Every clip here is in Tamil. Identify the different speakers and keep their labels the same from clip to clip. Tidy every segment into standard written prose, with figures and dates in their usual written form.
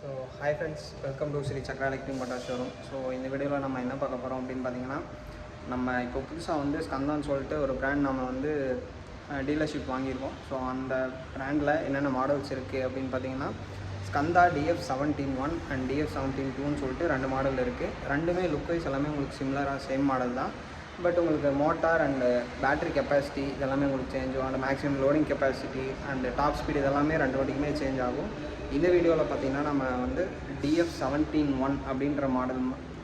Speaker 1: So hi friends, welcome to Sri Chakra electric motor showroom. So இந்த வீடியோவில் நம்ம என்ன பார்க்க போகிறோம் அப்படின்னு பார்த்தீங்கன்னா, நம்ம இப்போ புதுசாக வந்து ஸ்கந்தான்னு சொல்லிட்டு ஒரு பிராண்ட் நம்ம வந்து டீலர்ஷிப் வாங்கியிருக்கோம். ஸோ அந்த பிராண்டில் என்னென்ன மாடல்ஸ் இருக்குது அப்படின்னு பார்த்தீங்கன்னா, ஸ்கந்தா DF17-1 அண்ட் DF17-2ன்னு சொல்லிட்டு ரெண்டு மாடல் இருக்குது. ரெண்டுமே லுக் வைஸ் எல்லாமே உங்களுக்கு சிமிலராக சேம் மாடல் தான். பட் உங்களுக்கு மோட்டார் அண்டு பேட்ரி கெப்பாசிட்டி இதெல்லாமே உங்களுக்கு சேஞ்ச் ஆகும். அந்த maximum loading capacity and top speed இதெல்லாமே ரெண்டு வாட்டிக்குமே சேஞ்ச் ஆகும். இந்த வீடியோவில் பார்த்திங்கன்னா நம்ம வந்து DF17-1 அப்படின்ற மாடல்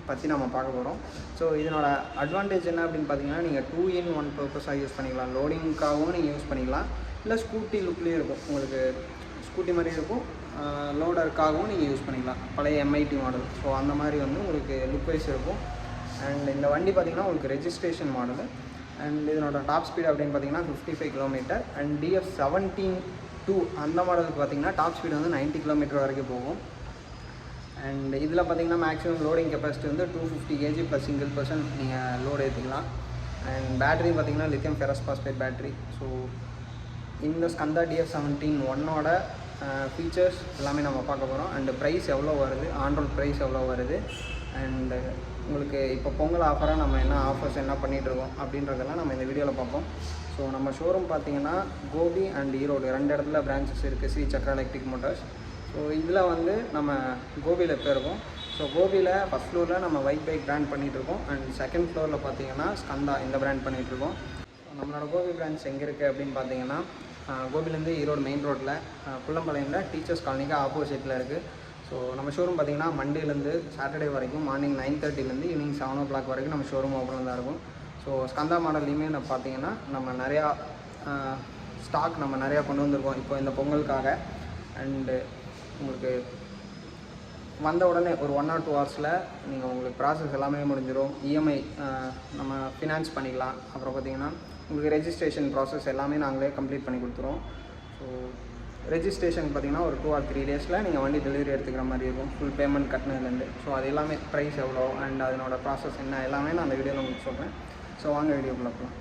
Speaker 1: பற்றி நம்ம பார்க்க போகிறோம். ஸோ இதனோட அட்வான்டேஜ் என்ன அப்படின்னு பார்த்தீங்கன்னா, நீங்கள் 2-in-1 பர்பஸாக யூஸ் பண்ணிக்கலாம். லோடிங்காகவும் நீங்கள் யூஸ் பண்ணிக்கலாம், இல்லை ஸ்கூட்டி லுக்லேயும் இருக்கும். உங்களுக்கு ஸ்கூட்டி மாதிரி இருக்கும், லோடருக்காகவும் நீங்கள் யூஸ் பண்ணிக்கலாம். பழைய MIT மாடல். ஸோ அந்த மாதிரி வந்து உங்களுக்கு லுக் வைஸ் இருக்கும். அண்ட் இந்த வண்டி பார்த்திங்கன்னா உங்களுக்கு ரெஜிஸ்ட்ரேஷன் மாடலு. அண்ட் இதனோட டாப் ஸ்பீட் அப்படின்னு பார்த்தீங்கன்னா 55 km. அண்ட் DF17-2 அந்த மாடலுக்கு பார்த்திங்கன்னா டாப் ஸ்பீட் வந்து 90 km வரைக்கும் போகும். அண்ட் இதில் பார்த்திங்கன்னா மேக்ஸிமம் லோடிங் கெப்பாசிட்டி வந்து 250 kg ப்ளஸ் சிங்கிள் பர்சன் நீங்கள் லோடு ஏற்றிக்கலாம். அண்ட் பேட்ரி பார்த்திங்கன்னா lithium ferrous phosphate battery. So இந்த ஸ்கந்தா DF17-1ஓட ஃபீச்சர்ஸ் எல்லாமே நம்ம பார்க்க போகிறோம். அண்டு ப்ரைஸ் எவ்வளோ வருது, ஆன்ரோட் ப்ரைஸ் எவ்வளோ வருது, அண்டு உங்களுக்கு இப்போ பொங்கல் ஆஃபராக நம்ம என்ன ஆஃபர்ஸ் என்ன பண்ணிகிட்ருக்கோம் அப்படின்றதெல்லாம் நம்ம இந்த வீடியோவில் பார்ப்போம். ஸோ நம்ம ஷோரூம் பார்த்திங்கன்னா கோபி அண்ட் ஈரோடு ரெண்டு இடத்துல பிரான்ச்சஸ் இருக்குது, Sri Chakra electric motors. So இதில் வந்து நம்ம கோபியில் இப்போ இருக்கோம். ஸோ கோபியில் ஃபஸ்ட் ஃப்ளோரில் நம்ம வைட் பைக் பிராண்ட் பண்ணிகிட்ருக்கோம். அண்ட் செகண்ட் ஃப்ளோரில் பார்த்திங்கன்னா ஸ்கந்தா இந்த பிராண்ட் பண்ணிகிட்ருக்கோம். ஸோ நம்மளோட கோபி பிரான்ச் எங்கே இருக்குது அப்படின்னு பார்த்தீங்கன்னா, கோபிலேருந்து ஈரோடு மெயின் ரோட்டில் புள்ளம்பாளையம்ல டீச்சர்ஸ் காலனிக்கு ஆப்போசிட்டில் இருக்குது. ஸோ நம்ம ஷோரூம் பார்த்திங்கன்னா மண்டேலேருந்து சாட்டர்டே வரைக்கும் மார்னிங் 9:30லேருந்து ஈவினிங் 7 o'clock வரைக்கும் நம்ம ஷோரூம் ஓப்பனில் தான் இருக்கும். ஸோ ஸ்கந்தா மாடல்லையுமே நம்ம பார்த்திங்கன்னா நம்ம நிறையா ஸ்டாக் நம்ம நிறையா கொண்டு வந்திருக்கோம் இப்போ இந்த பொங்கலுக்காக. அண்டு உங்களுக்கு வந்த உடனே ஒரு 1 or 2 hours நீங்கள் உங்களுக்கு ப்ராசஸ் எல்லாமே முடிஞ்சிடும். EMI நம்ம ஃபினான்ஸ் பண்ணிக்கலாம். அப்புறம் பார்த்திங்கன்னா உங்களுக்கு ரெஜிஸ்ட்ரேஷன் ப்ராசஸ் எல்லாமே நாங்களே கம்ப்ளீட் பண்ணி கொடுத்துருவோம். ஸோ ரெஜிஸ்ட்ரேஷன் பார்த்திங்கன்னா ஒரு 2 or 3 days நீங்கள் வண்டி டெலிவரி எடுத்துக்கிற மாதிரி இருக்கும், ஃபுல் பேமெண்ட் கட்டினதுலேருந்து. ஸோ அது எல்லாமே ப்ரைஸ் எவ்வளோ அண்ட் அதனோட ப்ராசஸ் என்ன எல்லாமே நான் அந்த வீடியோவில் உங்களுக்கு சொல்கிறேன். ஸோ வாங்க வீடியோக்குள்ளே போகலாம்.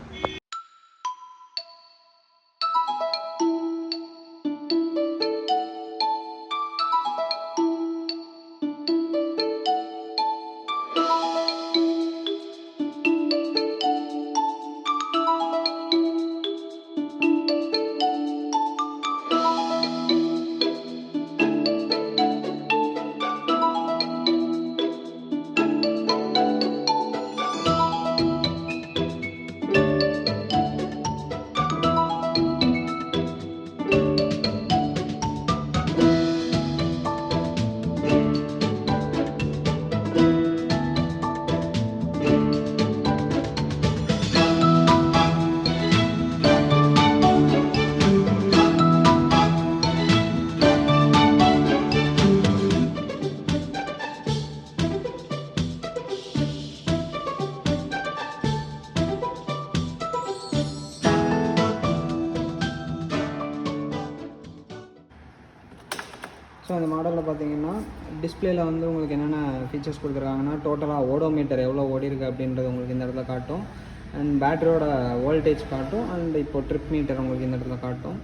Speaker 1: ஸோ அந்த மாடலில் பார்த்தீங்கன்னா டிஸ்பிளேயில் வந்து உங்களுக்கு என்னென்ன ஃபீச்சர்ஸ் கொடுத்துருக்காங்கன்னா, டோட்டலாக ஓடோமீட்டர் எவ்வளோ ஓடி இருக்குது அப்படின்றது உங்களுக்கு இந்த இடத்துல காட்டும். அண்ட் பேட்டரியோட வோல்டேஜ் காட்டும். அண்ட் இப்போ ட்ரிப் மீட்டர் உங்களுக்கு இந்த இடத்துல காட்டும்.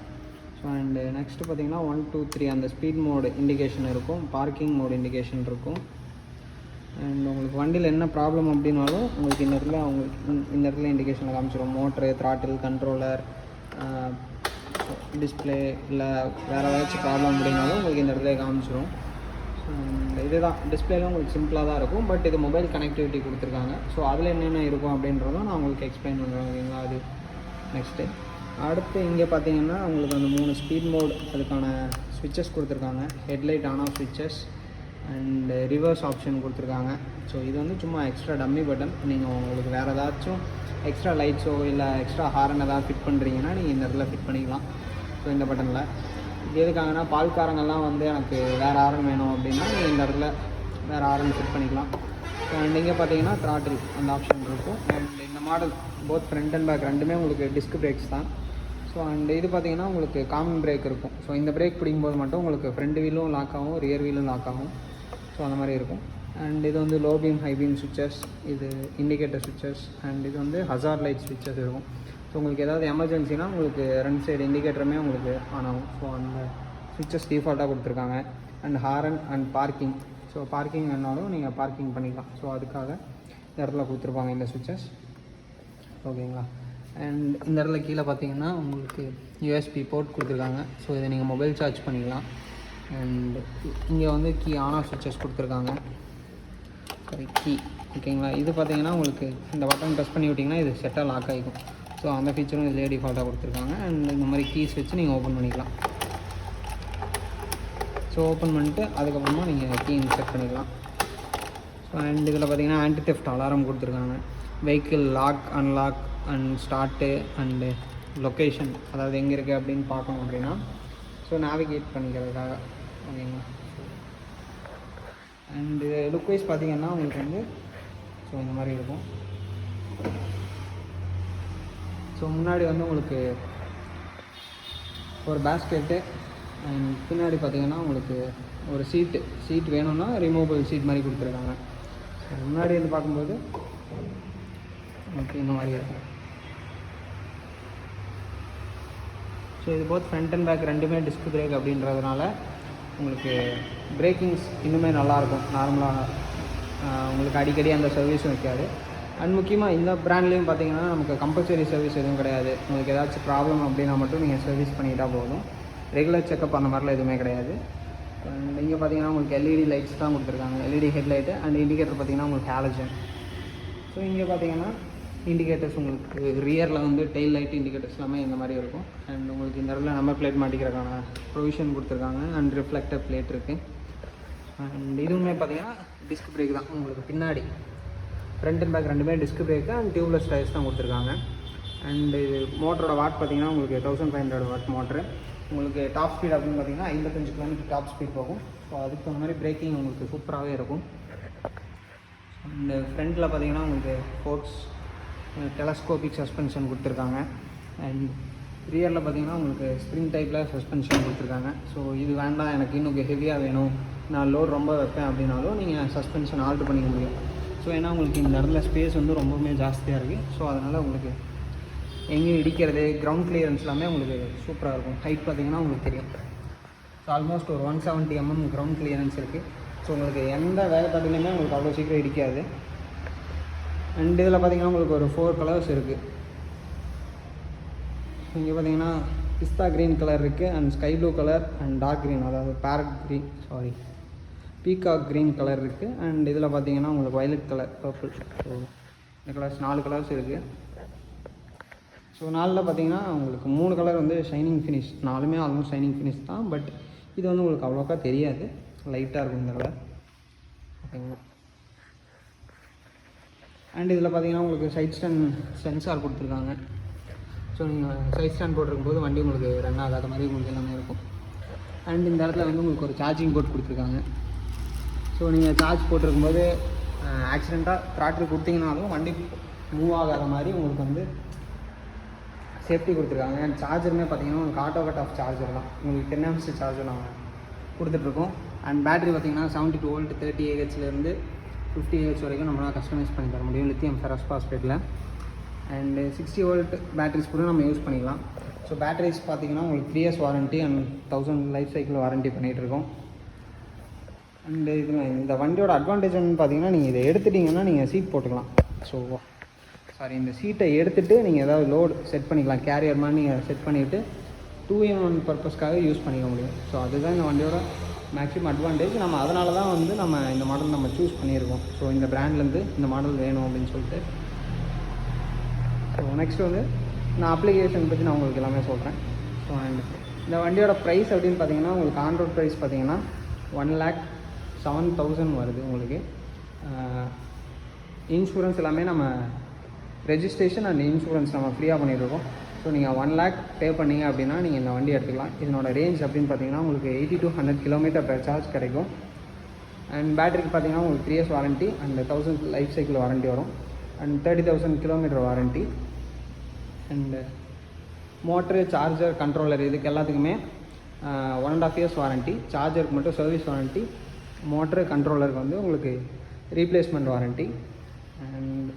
Speaker 1: ஸோ அண்டு நெக்ஸ்ட்டு பார்த்தீங்கன்னா 1, 2, 3 அந்த ஸ்பீட் மோடு இண்டிகேஷன் இருக்கும், பார்க்கிங் மோடு இண்டிகேஷன் இருக்கும். அண்ட் உங்களுக்கு வண்டியில் என்ன ப்ராப்ளம் அப்படின்னாலும் உங்களுக்கு இந்த இடத்துல இண்டிகேஷனில் காமிச்சிடும். மோட்ரு, த்ராட்டில், கண்ட்ரோலர், டிஸ்பிளே இல்லை வேறு ஏதாச்சும் ப்ராப்ளம் அப்படின்னாலும் உங்களுக்கு இந்த இடத்துல காமிச்சிடும். இதுதான் டிஸ்பிளேலாம் உங்களுக்கு சிம்பிளாக தான் இருக்கும். பட் இது மொபைல் கனெக்டிவிட்டி கொடுத்துருக்காங்க. ஸோ அதில் என்னென்ன இருக்கும் அப்படின்றதும் நான் உங்களுக்கு எக்ஸ்பிளைன் பண்ணுறேன். ஓகேங்களா? அது நெக்ஸ்ட்டு அடுத்து இங்கே பார்த்தீங்கன்னா உங்களுக்கு அந்த 3 ஸ்பீட் மோட் அதுக்கான ஸ்விட்சஸ் கொடுத்துருக்காங்க. ஹெட்லைட் ஆன் ஆஃப் ஸ்விட்சஸ் அண்டு ரிவர்ஸ் ஆப்ஷன் கொடுத்துருக்காங்க. ஸோ இது வந்து சும்மா எக்ஸ்ட்ரா டம்மி பட்டன். நீங்கள் உங்களுக்கு வேறு ஏதாச்சும் எக்ஸ்ட்ரா லைட்ஸோ இல்லை எக்ஸ்ட்ரா ஹாரன் ஏதாவது ஃபிட் பண்ணுறீங்கன்னா நீங்கள் இந்த இடத்துல ஃபிட் பண்ணிக்கலாம். ஸோ இந்த பட்டனில் இது எதுக்காகனா, பால்காரங்கள்லாம் வந்து எனக்கு வேறு ஹாரன் வேணும் அப்படின்னா நீங்கள் இந்த இடத்துல வேறு ஹாரன் ஃபிட் பண்ணிக்கலாம். ஸோ நீங்கள் பார்த்தீங்கன்னா த்ராட்டில் அந்த ஆப்ஷன் இருக்கும். அண்ட் இந்த model both front and back ரெண்டுமே உங்களுக்கு டிஸ்க் பிரேக்ஸ் தான். ஸோ அண்ட் இது பார்த்திங்கன்னா உங்களுக்கு காமன் பிரேக் இருக்கும். ஸோ இந்த பிரேக் பிடிக்கும்போது மட்டும் உங்களுக்கு ஃப்ரண்ட் வீலும் லாக் ஆகும், ரியர் வீலும் லாக் ஆகும். ஸோ அந்த மாதிரி இருக்கும். அண்ட் இது வந்து லோ பீம், ஹை பீம் ஸ்விட்சஸ், இது இண்டிகேட்டர் ஸ்விட்சஸ், அண்ட் இது வந்து ஹசார்ட் லைட் ஸ்விட்சஸ் இருக்கும். ஸோ உங்களுக்கு ஏதாவது எமர்ஜென்சினா உங்களுக்கு ரெண்டு சைடு இண்டிகேட்டருமே உங்களுக்கு ஆன் ஆகும். ஸோ அந்த ஸ்விட்சஸ் டிஃபால்ட்டாக கொடுத்துருக்காங்க. And horn and parking. So parking வேணாலும் நீங்கள் பார்க்கிங் பண்ணிக்கலாம். ஸோ அதுக்காக இந்த இடத்துல கொடுத்துருப்பாங்க இந்த சுவிட்சஸ். ஓகேங்களா. அண்ட் இந்த இடத்துல கீழே பார்த்தீங்கன்னா உங்களுக்கு யூஎஸ்பி போர்ட் கொடுத்துருக்காங்க. ஸோ இதை நீங்கள் மொபைல் சார்ஜ் பண்ணிக்கலாம். அண்ட் இங்கே வந்து கீ ஆன் ஆஃப் சுவிட்சஸ் கொடுத்துருக்காங்க. சரி, கீ. ஓகேங்களா. இது பார்த்தீங்கன்னா உங்களுக்கு இந்த பட்டன் ப்ரெஸ் பண்ணி விட்டிங்கன்னா இது செட்டாக லாக் ஆகிக்கும். ஸோ அந்த ஃபீச்சரும் இதில் டிஃபால்ட்டாக கொடுத்துருக்காங்க. அண்ட் இந்த மாதிரி கீஸ் வச்சு நீங்கள் ஓப்பன் பண்ணிக்கலாம். ஸோ ஓப்பன் பண்ணிட்டு அதுக்கப்புறமா நீங்கள் கீ இன்செர்ட் பண்ணிக்கலாம். ஸோ அண்ட் இதில் பார்த்தீங்கன்னா ஆன்டி தெஃப்ட் அலாரம் கொடுத்துருக்காங்க. Vehicle lock, unlock and start and location, அதாவது எங்கே இருக்குது அப்படின்னு பார்க்கணும் அப்படின்னா ஸோ நேவிகேட் பண்ணிக்கிறதுக்காக. ஓகேங்களா. அண்டு லுக் வைஸ் பார்த்தீங்கன்னா உங்களுக்கு வந்து ஸோ இந்த மாதிரி இருக்கும். ஸோ முன்னாடி வந்து உங்களுக்கு ஒரு பேஸ்கெட்டு அண்ட் பின்னாடி பார்த்தீங்கன்னா உங்களுக்கு ஒரு சீட் வேணும்னா ரிமூவபிள் சீட் மாதிரி கொடுத்துருக்காங்க. ஸோ முன்னாடி வந்து பார்க்கும்போது ஓகே இந்த மாதிரி இருக்கும். ஸோ இது போத் ஃப்ரண்ட் அண்ட் பேக் ரெண்டுமே டிஸ்க் பிரேக் அப்படின்றதுனால உங்களுக்கு பிரேக்கிங்ஸ் இன்னுமே நல்லாயிருக்கும். நார்மலாக உங்களுக்கு அடிக்கடி அந்த சர்வீஸும் வைக்காது. அண்ட் முக்கியமாக இந்த ப்ராண்ட்லேயும் பார்த்தீங்கன்னா நமக்கு கம்பல்சரி சர்வீஸ் எதுவும் கிடையாது. உங்களுக்கு ஏதாச்சும் ப்ராப்ளம் அப்படின்னா மட்டும் நீங்கள் சர்வீஸ் பண்ணிக்கிட்டால் போதும். ரெகுலர் செக்கப் அந்த மாதிரிலாம் எதுவுமே கிடையாது. அண்ட் இங்கே பார்த்தீங்கன்னா உங்களுக்கு எல்இடி லைட்ஸ் தான் கொடுத்துருக்காங்க. எல்இடி ஹெட்லைட்டு அண்ட் இண்டிகேட்டர் பார்த்தீங்கன்னா உங்களுக்கு ஹாலஜன். ஸோ இங்கே பார்த்தீங்கன்னா இண்டிகேட்டர்ஸ் உங்களுக்கு ரியரில் வந்து டெயில் லைட் இண்டிகேட்டர்ஸ் எல்லாமே இந்த மாதிரி இருக்கும். அண்ட் உங்களுக்கு இந்த இடத்துல நம்பர் பிளேட் மாட்டிக்கிறதுக்கான ப்ரொவிஷன் கொடுத்துருக்காங்க. அண்ட் ரிஃப்ளெக்டர் பிளேட் இருக்குது. அண்ட் இதுவுமே பார்த்தீங்கன்னா டிஸ்க் பிரேக் தான். உங்களுக்கு பின்னாடி ஃப்ரண்ட் அண்ட் பேக் ரெண்டுமே disc brake and tubeless tyres தான் கொடுத்துருக்காங்க. அண்டு இது மோட்டரோட வாட் பார்த்தீங்கன்னா உங்களுக்கு 1500 வாட் மோட்ரு. உங்களுக்கு டாப் ஸ்பீட் அப்படின்னு பார்த்தீங்கன்னா 55 km டாப் ஸ்பீட் போகும். ஸோ அதுக்கு தகுந்த மாதிரி பிரேக்கிங் உங்களுக்கு சூப்பராகவே இருக்கும். அண்டு ஃப்ரண்ட்டில் பார்த்தீங்கன்னா உங்களுக்கு ஃபோர்க்ஸ் டெலஸ்கோபிக் சஸ்பென்ஷன் கொடுத்துருக்காங்க. அண்ட் ரியரில் பார்த்தீங்கன்னா உங்களுக்கு ஸ்ப்ரிங் டைப்பில் சஸ்பென்ஷன் கொடுத்துருக்காங்க. ஸோ இது வேண்டாம், எனக்கு இன்னும் ஹெவியாக வேணும், நான் லோட் ரொம்ப வைப்பேன் அப்படின்னாலும் நீங்கள் சஸ்பென்ஷன் ஆல்ட்ரு பண்ணிக்க முடியும். ஸோ ஏன்னா உங்களுக்கு இந்த இடத்துல ஸ்பேஸ் வந்து ரொம்பவுமே ஜாஸ்தியாக இருக்குது. ஸோ அதனால் உங்களுக்கு எங்கேயும் இடிக்கிறது, கிரவுண்ட் கிளியரன்ஸ் எல்லாமே உங்களுக்கு சூப்பராக இருக்கும். ஹைட் பார்த்தீங்கன்னா உங்களுக்கு தெரியும். ஸோ ஆல்மோஸ்ட் ஒரு 170 mm கிரவுண்ட் கிளியரன்ஸ் இருக்குது. ஸோ உங்களுக்கு எந்த வேகப்பாட்டிலையுமே உங்களுக்கு அவ்வளோ சீக்கிரம் இடிக்காது. அண்ட் இதில் பார்த்தீங்கன்னா உங்களுக்கு ஒரு 4 கலர்ஸ் இருக்குது. இங்கே பார்த்தீங்கன்னா பிஸ்தா க்ரீன் கலர் இருக்குது and sky blue colour and dark green, அதாவது பீகாக் க்ரீன் கலர் இருக்குது. அண்ட் இதில் பார்த்தீங்கன்னா உங்களுக்கு வயலட் கலர், பர்பிள். ஸோ இந்த கலர்ஸ் 4 கலர்ஸ் இருக்குது. ஸோ 4ல் பார்த்தீங்கன்னா உங்களுக்கு 3 கலர் வந்து ஷைனிங் ஃபினிஷ். 4மே ஆல்மோஸ்ட் ஷைனிங் ஃபினிஷ் தான். பட் இது வந்து உங்களுக்கு அவ்வளோக்கா தெரியாது, லைட்டாக இருக்கும் இந்த கலர். ஓகேங்களா. அண்ட் இதில் பார்த்தீங்கன்னா உங்களுக்கு சைட் ஸ்டாண்ட் சென்சார் கொடுத்துருக்காங்க. ஸோ நீங்கள் சைட் ஸ்டாண்ட் போட்டிருக்கும்போது வண்டி உங்களுக்கு ரன் ஆகாத மாதிரி உங்களுக்கு எல்லாமே இருக்கும். அண்ட் இந்த இடத்துல வந்து உங்களுக்கு ஒரு சார்ஜிங் போர்ட் கொடுத்துருக்காங்க. ஸோ நீங்கள் சார்ஜ் போட்டிருக்கும்போது ஆக்சிடெண்ட்டாக த்ராட்டில் கொடுத்தீங்கனாலும் வண்டி மூவ் ஆகாத மாதிரி உங்களுக்கு வந்து சேஃப்டி கொடுத்துருக்காங்க. அண்ட் சார்ஜருமே பார்த்தீங்கன்னா உங்களுக்கு ஆட்டோ கட் ஆஃப் சார்ஜர் தான். உங்களுக்கு 10 amps சார்ஜர் நாங்கள் கொடுத்துட்ருக்கோம். அண்ட் பேட்டரி பார்த்தீங்கன்னா 72 volt 30 AHலேருந்து 50 AH வரைக்கும் நம்மளால் கஸ்டமைஸ் பண்ணி தர முடியும் லித்தியம் ஃபெரஸ் பாஸ்பேட்டில். அண்டு 60 volt பேட்டரிஸ் கூட நம்ம யூஸ் பண்ணிக்கலாம். ஸோ பேட்டரிஸ் பார்த்தீங்கன்னா உங்களுக்கு 3 years warranty and 1000 life cycle warranty பண்ணிகிட்ருக்கோம். அண்டு இதில் இந்த வண்டியோட அட்வான்டேஜ் பார்த்தீங்கன்னா நீங்கள் இதை எடுத்துட்டிங்கன்னா நீங்கள் சீட் போட்டுக்கலாம். ஸோ இந்த சீட்டை எடுத்துகிட்டு நீங்கள் ஏதாவது லோடு செட் பண்ணிக்கலாம். கேரியர் மாதிரி நீங்கள் செட் பண்ணிவிட்டு 2-in-1 பர்பஸ்க்காக யூஸ் பண்ணிக்க முடியும். ஸோ அதுதான் இந்த வண்டியோட மேக்ஸிமம் அட்வான்டேஜ். நம்ம அதனால தான் வந்து நம்ம இந்த மாடல் நம்ம சூஸ் பண்ணியிருக்கோம். ஸோ இந்த பிராண்ட்லேருந்து இந்த மாடல் வேணும் அப்படின்னு சொல்லிட்டு. ஸோ நெக்ஸ்ட் வந்து நான் அப்ளிகேஷன் பற்றி நான் உங்களுக்கு எல்லாமே சொல்கிறேன். ஸோ அண்ட் இந்த வண்டியோட ப்ரைஸ் அப்படின்னு பார்த்தீங்கன்னா உங்களுக்கு ஆன் ரோட் ப்ரைஸ் பார்த்தீங்கன்னா 1,07,000 வருது. உங்களுக்கு இன்சூரன்ஸ் எல்லாமே நம்ம ரெஜிஸ்ட்ரேஷன் அண்ட் இன்சூரன்ஸ் நம்ம ஃப்ரீயாக பண்ணிகிட்ருக்கோம். ஸோ நீங்கள் 1 lakh பே பண்ணிங்க அப்படின்னா நீங்கள் இந்த வண்டி எடுத்துக்கலாம். இதனோட ரேஞ்ச் அப்படின்னு பார்த்தீங்கன்னா உங்களுக்கு 80 to 100 km per charge கிடைக்கும். அண்ட் பேட்டரிக்கு பார்த்தீங்கன்னா உங்களுக்கு 3 years warranty and 1000 life cycle warranty வரும். And 30,000 km warranty. And motor, charger, controller இதுக்கு எல்லாத்துக்குமே 1.5 years வாரண்ட்டி. சார்ஜருக்கு மட்டும் சர்வீஸ் வாரண்ட்டி. மோட்ரு, கண்ட்ரோலருக்கு வந்து உங்களுக்கு ரீப்ளேஸ்மெண்ட் வாரண்ட்டி. அண்ட்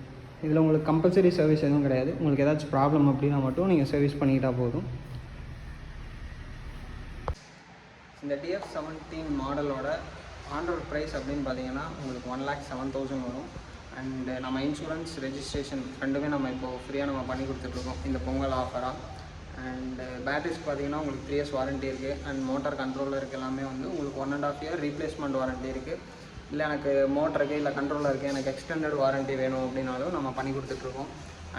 Speaker 1: இதில் உங்களுக்கு கம்பல்சரி சர்வீஸ் எதுவும் கிடையாது. உங்களுக்கு ஏதாச்சும் ப்ராப்ளம் அப்படின்னா மட்டும் நீங்கள் சர்வீஸ் பண்ணிக்கிட்டால் போதும். இந்த DF17 மாடலோட ஆன்-ரோட் ப்ரைஸ் அப்படின்னு பார்த்தீங்கன்னா உங்களுக்கு 1,07,000 வரும். அண்டு நம்ம இன்சூரன்ஸ் ரெஜிஸ்ட்ரேஷன் ரெண்டுமே நம்ம இப்போது ஃப்ரீயாக நம்ம பண்ணி கொடுத்துட்ருக்கோம் இந்த பொங்கல் ஆஃபராக. அண்டு பேட்டரிஸ் பார்த்தீங்கன்னா உங்களுக்கு 3 years வாரண்ட்டி இருக்குது. அண்ட் மோட்டார் கண்ட்ரோலருக்கு எல்லாமே வந்து உங்களுக்கு 1.5 year ரீப்ளேஸ்மெண்ட் வாரண்ட்டி இருக்குது. இல்லை எனக்கு மோட்டருக்கு இல்லை கண்ட்ரோலருக்கு எனக்கு எக்ஸ்டெண்டட் வாரண்ட்டி வேணும் அப்படின்னாலும் நம்ம பண்ணி கொடுத்துட்ருக்கோம்.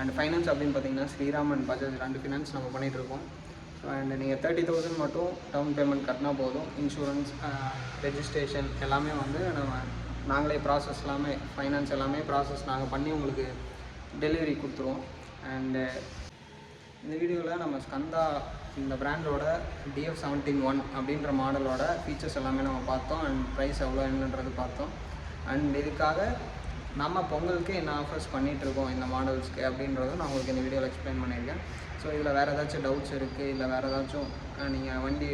Speaker 1: அண்ட் ஃபைனான்ஸ் அப்படின்னு பார்த்தீங்கன்னா ஸ்ரீராம் அண்ட் பஜாஜ் 2 ஃபினான்ஸ் நம்ம பண்ணிகிட்ருக்கோம். ஸோ அண்ட் நீங்கள் 30,000 மட்டும் டவுன் பேமெண்ட் கட்டினா போதும். இன்சூரன்ஸ் ரெஜிஸ்ட்ரேஷன் எல்லாமே வந்து நாங்களே ப்ராசஸ் எல்லாமே ஃபைனான்ஸ் எல்லாமே ப்ராசஸ் நாங்கள் பண்ணி உங்களுக்கு டெலிவரி கொடுத்துருவோம். அண்டு இந்த வீடியோவில் நம்ம ஸ்கந்தா இந்த பிராண்டோட DF17 அப்படின்ற மாடலோட ஃபீச்சர்ஸ் எல்லாமே நம்ம பார்த்தோம். அண்ட் ப்ரைஸ் எவ்வளோ என்னன்றது பார்த்தோம். அண்ட் இதுக்காக நம்ம பொங்கலுக்கு என்ன ஆஃபர்ஸ் பண்ணிகிட்ருக்கோம் இந்த மாடல்ஸ்க்கு அப்படின்றதும் நான் உங்களுக்கு இந்த வீடியோவில் எக்ஸ்பிளைன் பண்ணியிருக்கேன். ஸோ இதில் வேறு ஏதாச்சும் டவுட்ஸ் இருக்குது, இல்லை வேறு ஏதாச்சும் நீங்கள் வண்டி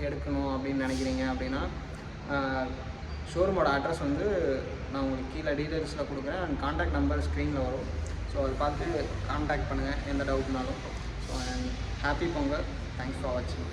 Speaker 1: எடுக்கணும் அப்படின்னு நினைக்கிறீங்க அப்படின்னா ஷோரூமோட அட்ரஸ் வந்து நான் உங்களுக்கு கீழே டீட்டெயில்ஸில் கொடுக்குறேன். அண்ட் கான்டாக்ட் நம்பர் ஸ்க்ரீனில் வரும். ஸோ அதை பார்த்து கான்டாக்ட் பண்ணுங்கள் எந்த டவுட்னாலும். So and happy Pongal. Thanks for வாட்சிங்.